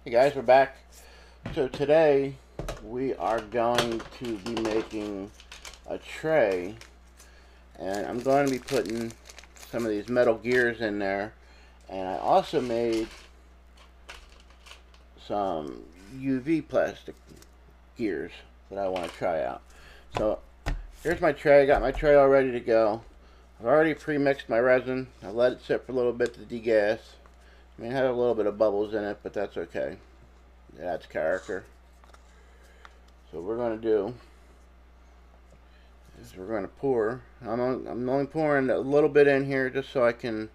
Hey guys, we're back. So today we are going to be making a tray, and I'm going to be putting some of these metal gears in there, and I also made some UV plastic gears that I want to try out. So here's my tray. I got my tray all ready to go. I've already pre-mixed my resin. I let it sit for a little bit to degas. I mean, it had a little bit of bubbles in it, but that's okay. It adds character. So what we're going to do is we're going to pour. I'm only pouring a little bit in here just so I can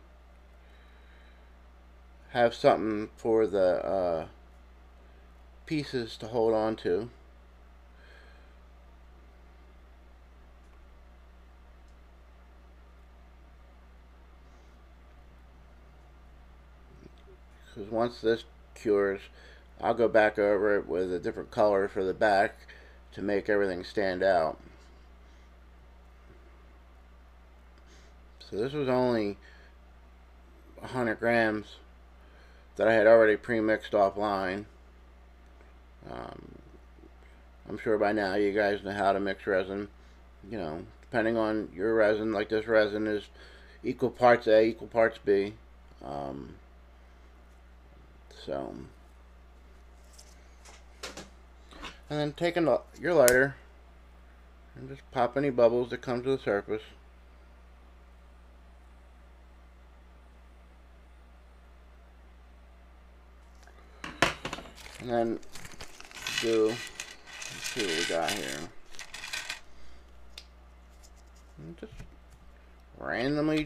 have something for the pieces to hold on to. Because once this cures, I'll go back over it with a different color for the back to make everything stand out. So this was only 100 grams that I had already pre-mixed offline. I'm sure by now you guys know how to mix resin. You know, depending on your resin, like this resin is equal parts A, equal parts B. And then taking your lighter and just pop any bubbles that come to the surface. And then let's see what we got here. And just randomly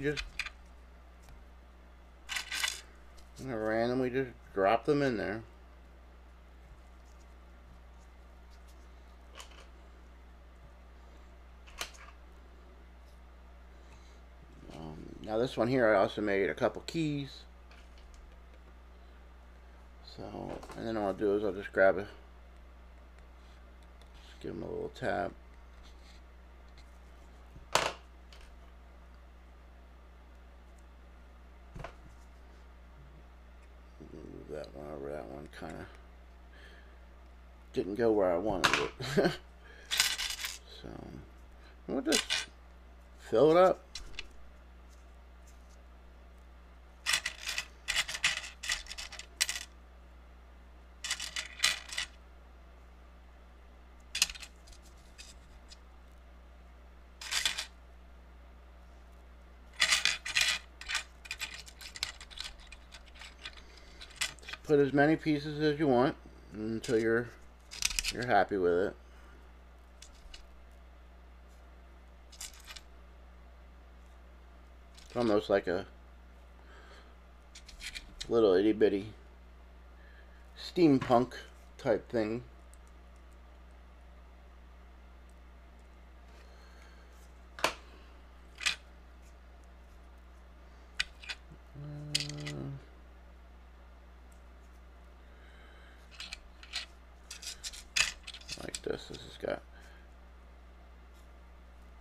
drop them in there. Now this one here, I also made a couple keys. So, and then what I'll do is I'll just grab just give them a little tap. Move that one over. That one kind of didn't go where I wanted it. So, we'll just fill it up. Put as many pieces as you want until you're happy with it. It's almost like a little itty bitty steampunk type thing. Like this. This has got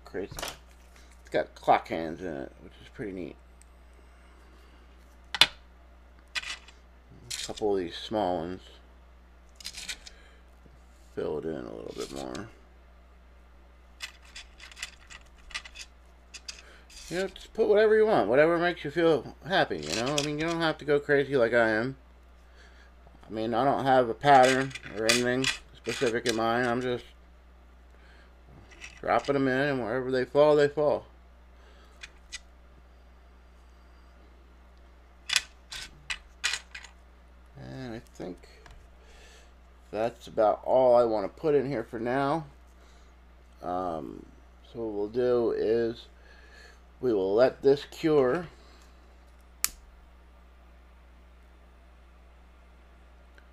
crazy. It's got clock hands in it, which is pretty neat. A couple of these small ones. Fill it in a little bit more. You know, just put whatever you want, whatever makes you feel happy, you know? I mean, you don't have to go crazy like I am. I mean, I don't have a pattern or anything specific in mind. I'm just dropping them in, and wherever they fall, they fall. And I think that's about all I want to put in here for now. So what we'll do is we will let this cure.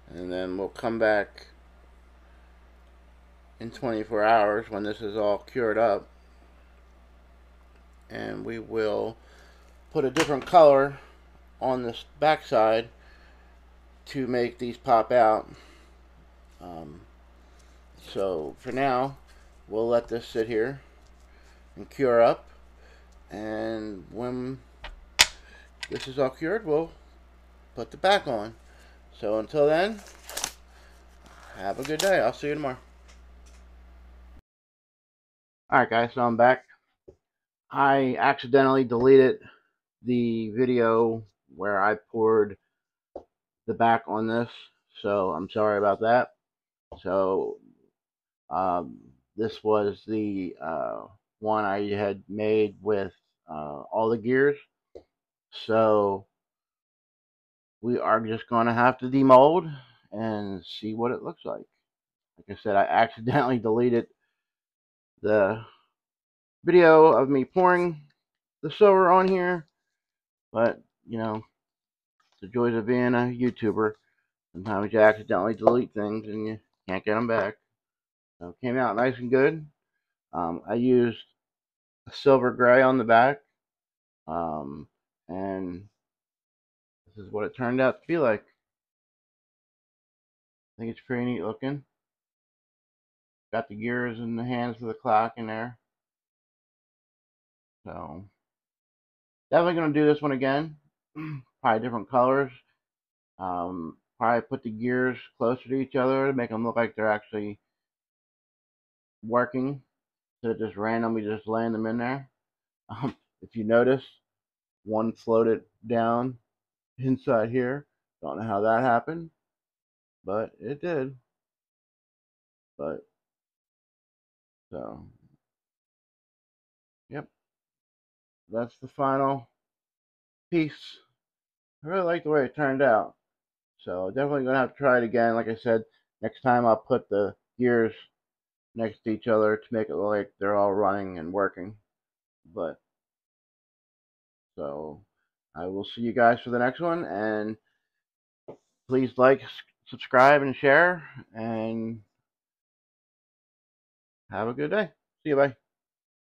And then we'll come back in 24 hours when this is all cured up. And we will put a different color on this back side to make these pop out. So for now, we'll let this sit here and cure up. And when this is all cured, we'll put the back on. So until then, have a good day. I'll see you tomorrow. Alright guys, so I'm back. I accidentally deleted the video where I poured the back on this, so I'm sorry about that. So this was the one I had made with all the gears. So we are just going to have to demold and see what it looks like. Like I said, I accidentally deleted the video of me pouring the silver on here, but you know, the joys of being a YouTuber. Sometimes you accidentally delete things and you can't get them back. So it came out nice and good. I used a silver gray on the back, and this is what it turned out to be like. I think it's pretty neat looking. Got the gears and the hands for the clock in there. So definitely gonna do this one again. Probably different colors. Probably put the gears closer to each other to make them look like they're actually working, instead of just randomly just laying them in there. If you notice, one floated down inside here. Don't know how that happened, but it did. But so, yep, that's the final piece. I really like the way it turned out. So definitely gonna have to try it again. Like I said, next time I'll put the gears next to each other to make it look like they're all running and working. But so I will see you guys for the next one, and please like, subscribe, and share, and have a good day. See you, bye.